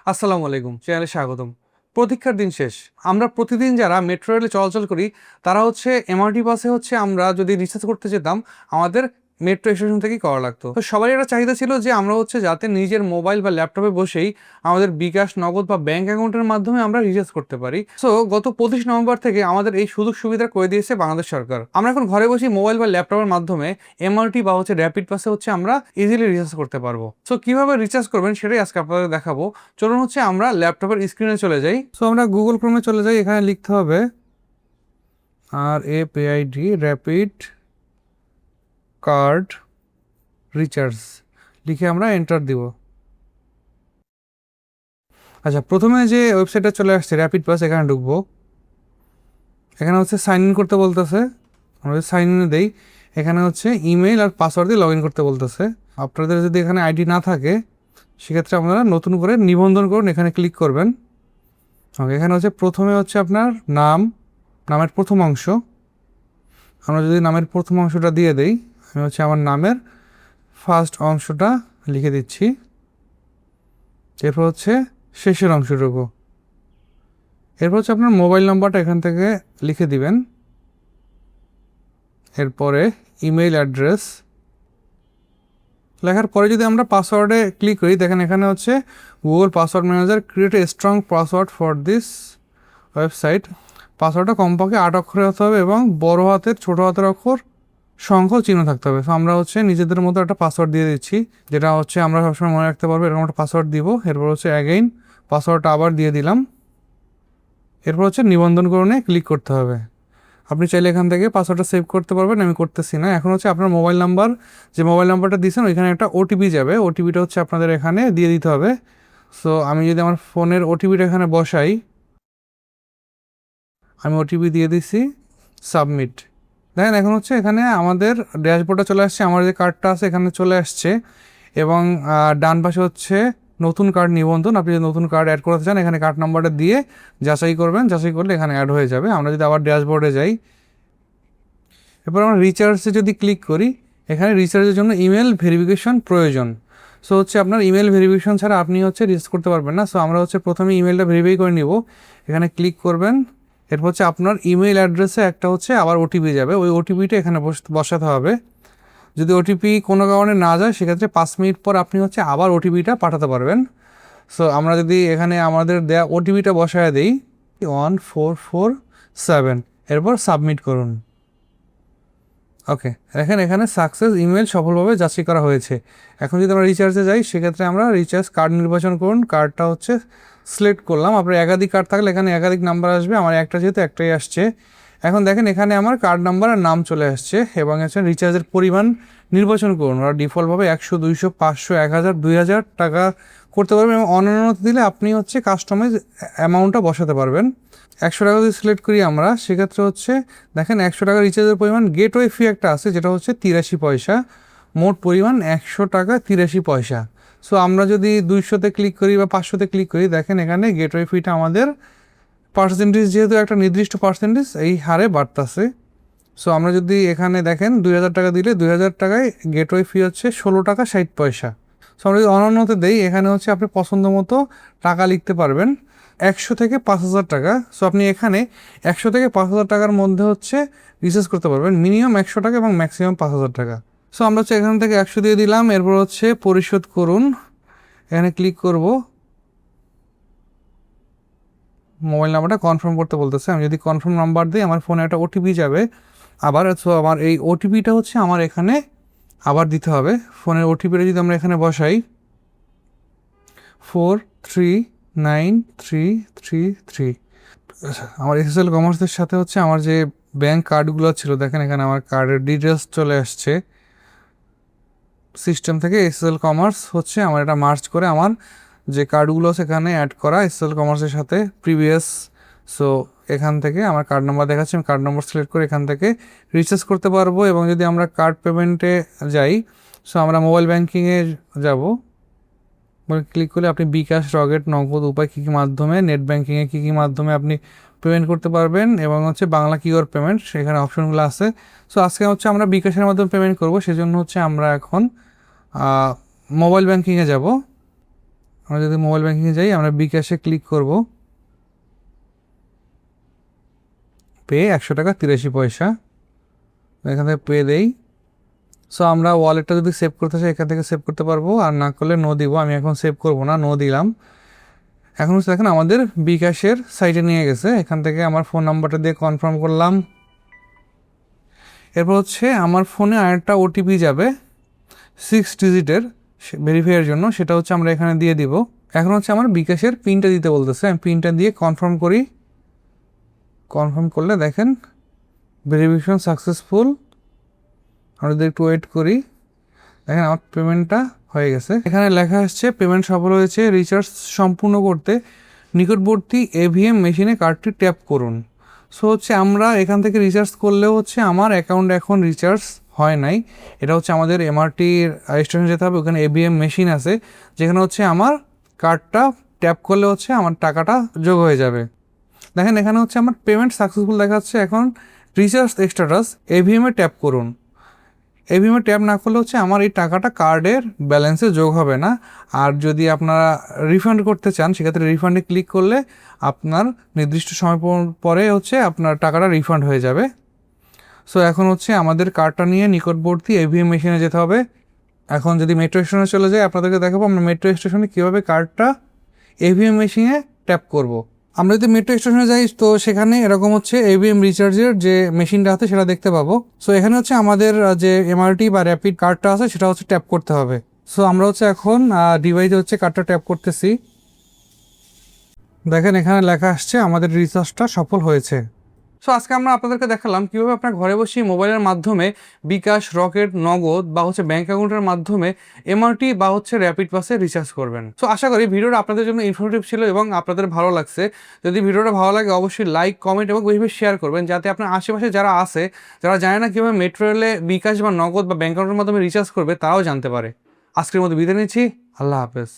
আসসালামু আলাইকুম, চ্যানেলে স্বাগতম। প্রতীক্ষার দিন শেষ। আমরা প্রতিদিন যারা মেট্রো রেলে চলাচল করি তারা এমআরটি বাসে আমরা যদি রিচার্জ করতে যেতাম আমাদের মেট্রো স্টেশন থেকেই করা লাগতো। তো সবারই একটা চাহিদা ছিল যে আমরা যাতে নিজের মোবাইল বা ল্যাপটপে বসেই আমাদের বিকাশ, নগদ বা ব্যাংক অ্যাকাউন্টের মাধ্যমে আমরা রিচার্জ করতে পারি। সো গত 25 নভেম্বর থেকে আমাদের এই সুযোগ সুবিধা করে দিয়েছে বাংলাদেশ সরকার। আমরা এখন ঘরে বসে মোবাইল বা ল্যাপটপের মাধ্যমে এমআরটি বা র্যাপিড পাসে আমরা ইজিলি রিচার্জ করতে পারবো। সো কিভাবে রিচার্জ করবেন সেটাই আজকে আপনাদের দেখাবো। চলুন আমরা ল্যাপটপের স্ক্রিনে চলে যাই। সো আমরা গুগল ক্রোমে চলে যাই। এখানে লিখতে হবে RAPID র্যাপিড কার্ড রিচার্জ লিখে আমরা এন্টার দিব। আচ্ছা, প্রথমে যে ওয়েবসাইটটা চলে আসছে র্যাপিড পাস, এখানে ঢুকবো। এখানে সাইন ইন করতে বলতেছে, আমরা সাইন ইনে দেই। এখানে ইমেইল আর পাসওয়ার্ড দিয়ে লগ ইন করতে বলতেছে। আপনাদের যদি এখানে আইডি না থাকে সেক্ষেত্রে আপনারা নতুন করে নিবন্ধন করুন, এখানে ক্লিক করবেন। ওকে, এখানে প্রথমে আপনার নামের প্রথম অংশ। আমরা যদি নামের প্রথম অংশটা দিয়ে দেই, আমি আমার নামের ফার্স্ট অংশটা লিখে দিচ্ছি। এরপর শেষের অংশটুকু। এরপর আপনার মোবাইল নাম্বারটা এখান থেকে লিখে দিবেন। এরপরে ইমেইল অ্যাড্রেস লেখার পরে যদি আমরা পাসওয়ার্ডে ক্লিক করি, দেখেন এখানে Google password manager create a strong password for this website. পাসওয়ার্ডটা কমপক্ষে 8 অক্ষরে হতে হবে এবং বড় হাতের, ছোট হাতের অক্ষর, সংখ্যা চিহ্ন থাকতে হবে। তো আমরা নিজেদের মতো একটা পাসওয়ার্ড দিয়ে দিচ্ছি, যেটা আমরা সবসময় মনে রাখতে পারবো। এরকম একটা পাসওয়ার্ড দিব। এরপর অ্যাগেইন পাসওয়ার্ডটা আবার দিয়ে দিলাম। এরপর নিবন্ধনকরণে ক্লিক করতে হবে। আপনি চাইলে এখান থেকে পাসওয়ার্ডটা সেভ করতে পারবেন, আমি করতেছি না। এখন আপনার মোবাইল নাম্বার, যে মোবাইল নাম্বারটা দিয়েছেন ওইখানে একটা ওটিপি যাবে। ওটিপিটা আপনাদের এখানে দিয়ে দিতে হবে। সো আমি যদি আমার ফোনের ওটিপিটা এখানে বসাই, আমি ওটিপি দিয়ে দিছি, সাবমিট। দেখেন এখন এখানে আমাদের ড্যাশবোর্ডটা চলে আসছে, আমার যে কার্ডটা আছে এখানে চলে আসছে এবং ডান পাশে নতুন কার্ড নিবন্ধন। আপনি যদি নতুন কার্ড অ্যাড করতে চান এখানে কার্ড নাম্বারটা দিয়ে যাচাই করবেন, যাচাই করলে এখানে অ্যাড হয়ে যাবে। আমরা যদি আবার ড্যাশবোর্ডে যাই, এরপর আমরা রিচার্জে যদি ক্লিক করি, এখানে রিচার্জের জন্য ইমেল ভেরিফিকেশন প্রয়োজন। সো আপনার ইমেল ভেরিফিকেশন ছাড়া আপনি রিচার্জ করতে পারবেন না। সো আমরা প্রথমে ইমেলটা ভেরিফাই করে নিব। এখানে ক্লিক করবেন। এরপর আপনার ইমেল অ্যাড্রেসে একটা আবার ওটিপি যাবে, ওই ওটিপিটা এখানে বসাতে হবে। যদি ওটিপি কোনো কারণে না যায় সেক্ষেত্রে 5 মিনিট পর আপনি আবার ওটিপিটা পাঠাতে পারবেন। সো আমরা যদি এখানে আমাদের দেয়া ওটিপিটা বসায় দিই 1447, এরপর সাবমিট করুন। ওকে, দেখেন এখানে সাকসেস, ইমেল সফলভাবে যাচাই করা হয়েছে। এখন যদি আমরা রিচার্জে যাই সেক্ষেত্রে আমরা রিচার্জ কার্ড নির্বাচন করুন। কার্ডটা সিলেক্ট করলাম। আপনার একাধিক কার্ড থাকলে এখানে একাধিক নাম্বার আসবে, আমার একটা যেহেতু একটাই আসছে। এখন দেখেন এখানে আমার কার্ড নাম্বার আর নাম চলে আসছে এবং রিচার্জের পরিমাণ নির্বাচন করুন। ওরা ডিফল্টভাবে 100, 200, 500, 1000, 2000 টাকা করতে পারবেন এবং অন্যান্য দিলে আপনি কাস্টমাইজ অ্যামাউন্টটা বসাতে পারবেন। 100 টাকা যদি সিলেক্ট করি আমরা, সেক্ষেত্রে দেখেন 100 টাকা রিচার্জের পরিমাণ গেটওয়ে ফি একটা আছে যেটা 83 পয়সা। মোট পরিমাণ 100 টাকা 83 পয়সা। সো আমরা যদি 200-তে ক্লিক করি বা 500-তে ক্লিক করি, দেখেন এখানে গেটওয়ে ফিটা আমাদের পার্সেন্টেজ, যেহেতু একটা নির্দিষ্ট পার্সেন্টেজ এই হারে বাড়তেছে। সো আমরা যদি এখানে দেখেন 2000 টাকা দিলে 2000 টাকায় গেটওয়ে ফি 16 টাকা 60 পয়সা। সো আমরা যদি অনন্যতে দেই, এখানে আপনি পছন্দ মতো টাকা লিখতে পারবেন, 100 থেকে 5000 টাকা। সো আপনি এখানে 100 থেকে 5000 টাকার মধ্যে রিচার্জ করতে পারবেন, মিনিমাম 100 টাকা এবং ম্যাক্সিমাম 5000 টাকা। সো আমরা এখান থেকে 100 দিয়ে দিলাম। এরপর পরিশোধ করুন, এখানে ক্লিক করব। মোবাইল নাম্বারটা কনফার্ম করতে বলতেছে। আমি যদি কনফার্ম নাম্বার দিই, আমার ফোনে একটা ওটিপি যাবে আবার। সো আমার এই ওটিপিটা আমার এখানে আবার দিতে হবে। ফোনের ওটিপিটা যদি আমরা এখানে বসাই 439333। আমার এসএসএল কমার্সের সাথে আমার যে ব্যাংক কার্ডগুলো ছিল, দেখেন এখানে আমার কার্ডের ডিটেলস চলে আসছে সিস্টেম থেকে। এসএসএল কমার্স আমার এটা মার্চ করে আমার যে কার্ডগুলো সেখানে অ্যাড করা এসএসএল কমার্সের সাথে প্রিভিয়াস। সো এখান থেকে আমার কার্ড নাম্বার দেখাচ্ছে, আমি কার্ড নাম্বার সিলেক্ট করে এখান থেকে রিচার্জ করতে পারবো। এবং যদি আমরা কার্ড পেমেন্টে যাই, সো আমরা মোবাইল ব্যাঙ্কিংয়ে যাব, ক্লিক করলে আপনি বিকাশ, রকেট, নগদ উপায় কী কী মাধ্যমে, নেট ব্যাঙ্কিংয়ে কী কী মাধ্যমে আপনি পেমেন্ট করতে পারবেন এবং বাংলা কিউআর পেমেন্ট, সেখানে অপশনগুলো আছে। সো আজকে আমরা বিকাশের মাধ্যমে পেমেন্ট করব, সেজন্য আমরা এখন মোবাইল ব্যাঙ্কিংয়ে যাব। আমরা যদি মোবাইল ব্যাঙ্কিংয়ে যাই আমরা বিকাশে ক্লিক করব, পে 100 টাকা 83 পয়সা, এখান থেকে পে দেই। সো আমরা ওয়ালেটটা যদি সেভ করতে চাই এখান থেকে সেভ করতে পারবো, আর না করলে নো দিব। আমি এখন সেভ করব না, নো দিলাম। এখন হচ্ছে দেখেন আমাদের বিকাশের সাইটে নিয়ে গেছে, এখান থেকে আমার ফোন নাম্বারটা দিয়ে কনফার্ম করলাম। এরপর হচ্ছে আমার ফোনে আরেকটা ওটিপি যাবে 6 ডিজিটের ভেরিফাইয়ের জন্য, সেটা হচ্ছে আমরা এখানে দিয়ে দিব। এখন হচ্ছে আমার বিকাশের পিনটা দিতে বলতেছে, আমি পিনটা দিয়ে কনফার্ম করি। কনফার্ম করলে দেখেন ভেরিফিকেশন সাকসেসফুল। আমরা যদি একটু ওয়েট করি, দেখেন আমার পেমেন্টটা হয়ে গেছে। এখানে লেখা আসছে পেমেন্ট সফল হয়েছে, রিচার্জ সম্পূর্ণ করতে নিকটবর্তী এভিএম মেশিনে কার্ডটি ট্যাপ করুন। সো হচ্ছে আমরা এখান থেকে রিচার্জ করলেও হচ্ছে আমার অ্যাকাউন্টে এখন রিচার্জ হয় নাই। এটা হচ্ছে আমাদের এমআরটির স্টেশনে যেতে হবে, ওখানে এভিএম মেশিন আছে যেখানে হচ্ছে আমার কার্ডটা ট্যাপ করলে হচ্ছে আমার টাকাটা যোগ হয়ে যাবে। দেখেন এখানে হচ্ছে আমার পেমেন্ট সাকসেসফুল দেখাচ্ছে। এখন রিচার্জ স্ট্যাটাস এভিএমে ট্যাপ করুন। এভিএমে ট্যাপ না করলে হচ্ছে আমার এই টাকাটা কার্ডের ব্যালেন্সে যোগ হবে না। আর যদি আপনারা রিফান্ড করতে চান সেক্ষেত্রে রিফান্ডে ক্লিক করলে আপনার নির্দিষ্ট সময় পরে হচ্ছে আপনার টাকাটা রিফান্ড হয়ে যাবে। সো এখন হচ্ছে আমাদের কার্ডটা নিয়ে নিকটবর্তী এভিএম মেশিনে যেতে হবে। এখন যদি মেট্রো স্টেশনে চলে যাই আপনাদেরকে দেখাবো আমরা মেট্রো স্টেশনে কীভাবে কার্ডটা এভিএম মেশিনে ট্যাপ করব। আমরা যদি মেট্রো স্টেশনে যাই তো সেখানে এরকম হচ্ছে এভিএম রিচার্জের যে মেশিনটা আছে সেটা দেখতে পাবো। সো এখানে হচ্ছে আমাদের যে এমআরটি বা র্যাপিড কার্ডটা আছে সেটা হচ্ছে ট্যাপ করতে হবে। সো আমরা হচ্ছে এখন ডিভাইসে হচ্ছে কার্ডটা ট্যাপ করতেছি। দেখেন এখানে লেখা আসছে আমাদের রিচার্জটা সফল হয়েছে। সো আজকে আমরা আপনাদেরকে দেখালাম কীভাবে আপনার ঘরে বসে মোবাইলের মাধ্যমে বিকাশ, রকেট, নগদ বা হচ্ছে ব্যাঙ্ক অ্যাকাউন্টের মাধ্যমে এমআরটি বা হচ্ছে র্যাপিড পাসে রিচার্জ করবেন। সো আশা করি ভিডিওটা আপনাদের জন্য ইনফরমেটিভ ছিল এবং আপনাদের ভালো লাগছে। যদি ভিডিওটা ভালো লাগে অবশ্যই লাইক, কমেন্ট এবং বেশি বেশি শেয়ার করবেন, যাতে আপনার আশেপাশে যারা আছে, যারা জানে না কীভাবে মেট্রো রেলে বিকাশ বা নগদ বা ব্যাঙ্ক অ্যাকাউন্টের মাধ্যমে রিচার্জ করবে, তারাও জানতে পারে। আজকের মতো বিদায় নিচ্ছি, আল্লাহ হাফেজ।